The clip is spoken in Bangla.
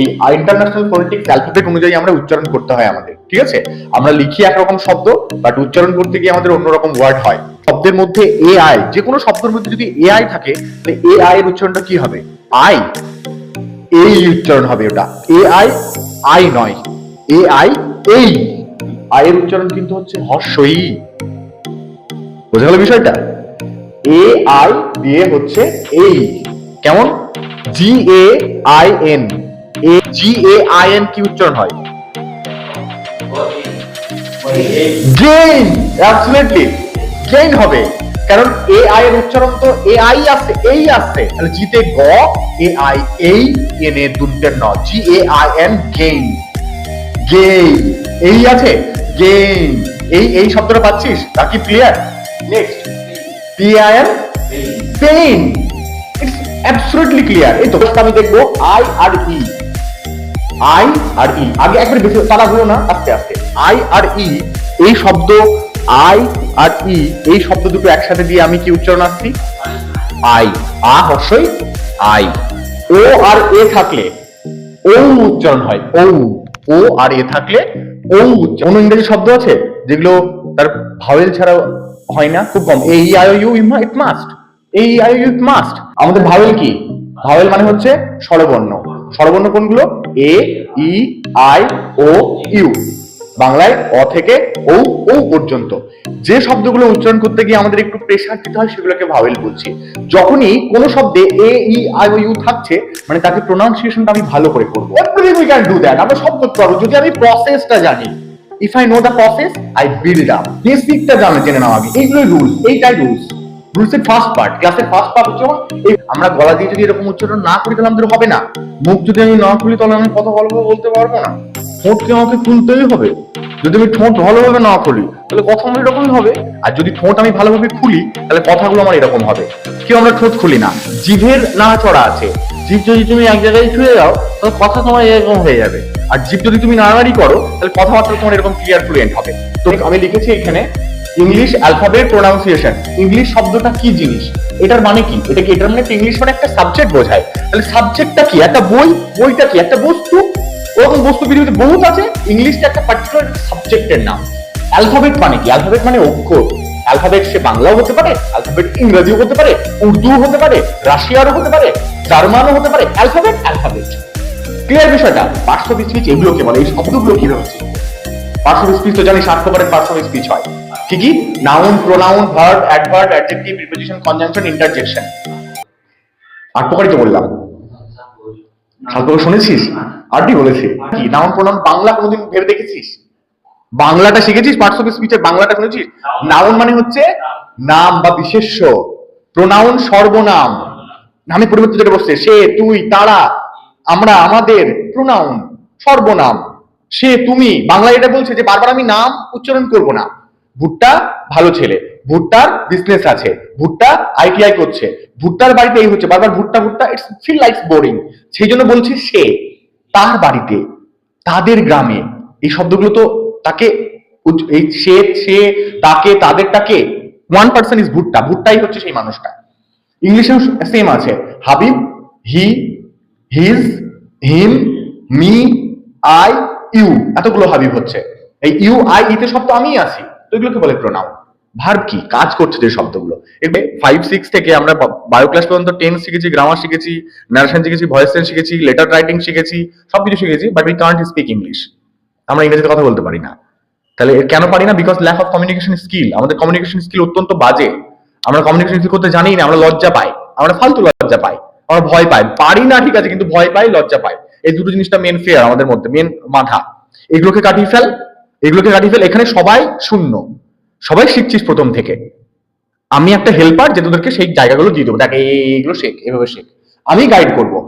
এই ইন্টারন্যাশনাল ফনেটিক্স অ্যালফাবেট অনুযায়ী আমরা উচ্চারণ করতে হয় আমাদের, ঠিক আছে? আমরা লিখি একরকম শব্দ, বাট উচ্চারণ করতে গিয়ে আমাদের অন্যরকম ওয়ার্ড হয়। শব্দের মধ্যে এআই, যে কোনো শব্দের মধ্যে যদি এআই থাকে তাহলে এআই এর উচ্চারণটা কি হবে? আই, এই উচ্চারণ হবে ওটা। এআই আই নয়, এআই এই। আই এর উচ্চারণ কিন্তু হচ্ছে হর্ষই। বোঝা গেল বিষয়টা? এ আই দিয়ে হচ্ছে এই। কেমন? G A I N, G A I N কি উচ্চারণ হয়? গেইন। অ্যাবসলিউটলি গেইন হবে, কারণ এ আই এর উচ্চারণ তো এ আই আছে, এই আছে, তাহলে জিতে গ, এ আই এই, এন এ দুটের ন, G A I N gain. Gain এই আছে, গেইন। এই শব্দটা পাচ্ছিস? বাকি clear? Next P I N pain. It's absolutely clear. এই তো আমি দেখবো আই আর ই, আই আর ই। আগে একবার বেশি তাড়াহুড়ো না, আস্তে আস্তে। আই আর ই, এই শব্দ আই আর ই, এই শব্দ দুটো একসাথে দিয়ে আমি কি উচ্চারণ আসছি? আই। A হর্ষই I. ও আর এ থাকলে ও উচ্চারণ হয়, ও। ও আর এ থাকলে ও উচ্চারণ। কোনো ইংরেজি শব্দ আছে যেগুলো তার ভাওয়েল ছাড়া হয় না? খুব কম। A E I O U it must, A E I O U it must. আমাদের ভাওয়েল কি? ভাওয়েল মানে হচ্ছে স্বরবর্ণ। স্বরবর্ণ কোনগুলো? A E I O U. বাংলায় অ থেকে ও, ও পর্যন্ত যে শব্দগুলো উচ্চারণ করতে গিয়ে আমাদের একটু প্রেসার দিতে হয় সেগুলোকে ভাওয়েল বলছি। যখনই কোন শব্দে এ ই আই ও ইউ থাকছে, মানে তাকে প্রোনাউন্সিয়েশনটা আমি ভালো করে করব। Everything we can do that. আমরা সব করতে পারবো যদি আমি প্রসেসটা জানি। If I know the process, I build up. বেসিকটা জেনে নাও আগে। এইগুলোই রুলস, এইটাই রুলস। রুলসের ফার্স্ট পার্ট, ক্লাসের ফার্স্ট পার্ট হচ্ছে আমরা গলা দিয়ে যদি এরকম উচ্চারণ না করি তাহলে আমাদের হবে না। মুখ যদি আমি না খুলি তাহলে আমি কথা ভালোভাবে বলতে পারবো না। ঠোঁটকে আমাকে খুলতেই হবে। যদি আমি ঠোঁট ভালোভাবে না খুলি তাহলে কথা আমার এরকমই হবে। আর যদি ঠোঁট আমি ভালোভাবে খুলি তাহলে কথাগুলো আমার এরকম হবে। কেউ আমরা ঠোঁট খুলি না। জিভের নাড়াচড়া আছে। জিভ যদি তুমি এক জায়গায় ছুঁয়ে যাও তাহলে কথা তোমার এরকম হয়ে যাবে। আর জিভ যদি তুমি নাড়ানাড়ি করো তাহলে কথাবার্তা তোমার এরকম ক্লিয়ার ফ্লুয়েন্ট হবে। তো আমি লিখেছি এখানে ইংলিশ অ্যালফাবেট প্রোনাউন্সিয়েশন। ইংলিশ শব্দটা কি জিনিস? এটার মানে কি? এটা কি? এটার মানে ইংলিশ মানে একটা সাবজেক্ট বোঝায়। তাহলে সাবজেক্টটা কি? একটা বই। বইটা কি? একটা বস্তু। ওরকম বস্তু পৃথিবীতে বহুত আছে। ইংলিশটা একটা পার্টিকুলার সাবজেক্টের নাম। অ্যালফাবেট মানে কি? অ্যালফাবেট মানে অক্ষর। অ্যালফাবেট সে বাংলাও হতে পারে, অ্যালফাবেট ইংরেজিও হতে পারে, উর্দু হতে পারে, রাশিয়ারও হতে পারে, জার্মানও হতে পারে। Alphabet alphabet. ক্লিয়ার বিষয়টা? পার্টস অফ স্পিচ এগুলোকে বলে। এই শব্দগুলো কিভাবে হচ্ছে? পার্টস অফ স্পিচ তো জানি 7 প্রকারের পার্টস অফ স্পিচ হয়। কি কি? Noun, pronoun, verb, adverb, adjective, preposition, conjunction, interjection. 8 প্রকারই তো বললাম। 7 প্রকার শুনেছিস? 8ই বলেছি। কি নাউন, প্রোনাউন? বাংলা কোনোদিন ভেবে দেখেছিস? বাংলাটা শিখেছিস? পার্টস অফ স্পিচের বাংলাটা শুনেছিস? নাউন মানে হচ্ছে নাম বা বিশেষ্য। প্রোনাউন সর্বনাম, নামে পরিবর্তে যেটা বসছে। সে, তুই, তারা, আমরা, আমাদের। প্রোনাউন সর্বনাম। সে, তুমি। বাংলা এটা বলছে যে বারবার আমি নাম উচ্চারণ করব না। ভুট্টা ভালো ছেলে, ভুট্টার বিজনেস আছে, ভুট্টা আইটিআই করছে, ভুট্টার বাড়িতে এই হচ্ছে, বারবার ভুট্টা ভুট্টা, ইটস ফিল লাইকস বোরিং। সেই জন্য বলছি সে, তার বাড়িতে, তাদের গ্রামে। এই শব্দগুলো তো তাকে, এই সে, তাকে, তাদেরটাকে। 1% ইজ ভুট্টা। ভুট্টাই হচ্ছে সেই মানুষটা। ইংলিশেও সেম আছে। হাবিব, he, his, him, me, I, you. এতগুলো হাবিব হচ্ছে। এই ইউ, আই, ইতে সব তো আমিই আছি। তো এগুলোকে বলে প্রোনাউন। ভার্ব কি? কাজ করছে যে শব্দগুলো। এগুলো 5, 6 থেকে আমরা বায়ো ক্লাস পর্যন্ত টেন্স শিখেছি, গ্রামার শিখেছি, নারেশন শিখেছি, ভয়েস টেন্স শিখেছি, লেটার রাইটিং শিখেছি, সবকিছু শিখেছি, but we can't speak English. আমরা ইংরেজিতে কথা বলতে পারি না। তাহলে কেন পারি না? Because lack of communication skill. আমাদের কমিউনিকেশন স্কিল অত্যন্ত বাজে। আমরা কমিউনিকেশন স্কিল করতে জানি না। আমরা লজ্জা পাই, আমরা ফালতু লজ্জা পাই, আমরা ভয় পাই। পারি না ঠিক আছে, কিন্তু ভয় পাই, লজ্জা পাই। এই দুটো জিনিসটা মেন ফেয়ার আমাদের মধ্যে, মেন মাথা। এগুলোকে কাটিয়ে ফেল, এগুলোকে কাটিয়ে ফেল। এখানে সবাই শূন্য, সবাই শিখছিস প্রথম থেকে। আমি একটা হেল্পার যে তোদেরকে সেই জায়গাগুলো দিয়ে দেবো। দেখ এইগুলো শেখ, এভাবে শেখ, আমি গাইড করবো।